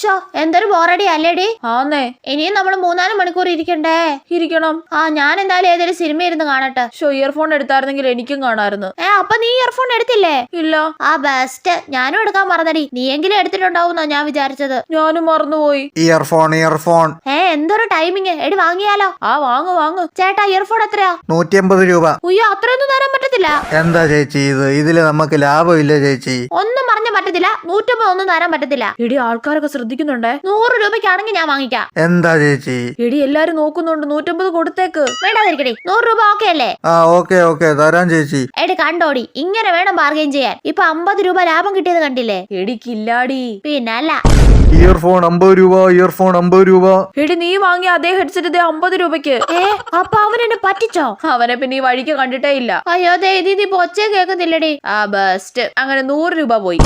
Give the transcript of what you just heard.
Show എന്തൊരു ബോറടി അല്ലേടി. ആന്നേ, ഇനിയും നമ്മൾ 3-4 മണിക്കൂർ ഇരിക്കണ്ടേ? ഇരിക്കണം. ഞാൻ എന്തായാലും ഏതൊരു സിനിമ ഇരുന്ന് കാണട്ടെ. ഇയർഫോൺ എടുത്തായിരുന്നെങ്കിൽ എനിക്കും കാണാമായിരുന്നു. അപ്പൊ നീ ഇയർഫോൺ എടുത്തില്ലേ? ഇല്ല. ബെസ്റ്റ്. ഞാനും എടുക്കാൻ മറന്നടി. നീയെങ്കിലും എടുത്തിട്ടുണ്ടാവുന്നാ ഞാൻ വിചാരിച്ചത്. ഞാനും മറന്നുപോയി. ഇയർഫോൺ എന്തൊരു ടൈമിങ്. എടി വാങ്ങിയാലോ? വാങ്ങ്. ചേട്ടാ ഇയർഫോൺ എത്രയാ? 150 രൂപ. ഉയ്യോ, അത്രയൊന്നും തരാൻ പറ്റത്തില്ല. എന്താ ചേച്ചി ഇതില് നമുക്ക് ലാഭമില്ല ചേച്ചി. ഒന്നും പറഞ്ഞ പറ്റത്തില്ല. 150 ഒന്നും തരാൻ പറ്റത്തില്ല. എടി, ആൾക്കാരൊക്കെ ശ്രദ്ധിക്കുന്നുണ്ടേ. 100 രൂപയ്ക്കാണെങ്കിൽ ഞാൻ വാങ്ങിക്കാം. എന്താ ചേച്ചി? എടി, എല്ലാരും നോക്കുന്നുണ്ട്. 150 കൊടുത്തേക്ക്. വേണ്ടാതിരിക്കടി. 100 രൂപ ഓക്കെ അല്ലേ? ഓക്കെ തരാം ചേച്ചി. എടി കണ്ടോടി, ഇങ്ങനെ വേണം ബാർഗെയിൻ ചെയ്യാൻ. ഇപ്പൊ 50 രൂപ ലാഭം കിട്ടിയത് കണ്ടില്ലേ? എടിക്കില്ലാടി. പിന്നല്ല. ഇയർഫോൺ 50 രൂപ. എടി, നീ വാങ്ങിയ അതേ ഹെഡ്സെറ്റ് 50 രൂപയ്ക്ക്. അപ്പൊ അവൻ എന്നെ പറ്റിച്ചോ? അവനെ പിന്നെ ഈ വഴിക്ക് കണ്ടിട്ടേ ഇല്ല. അയ്യോ, ദേ നീ ഒച്ച കേൾക്കുന്നില്ലടി. ബെസ്റ്റ്. അങ്ങനെ 100 രൂപ പോയി.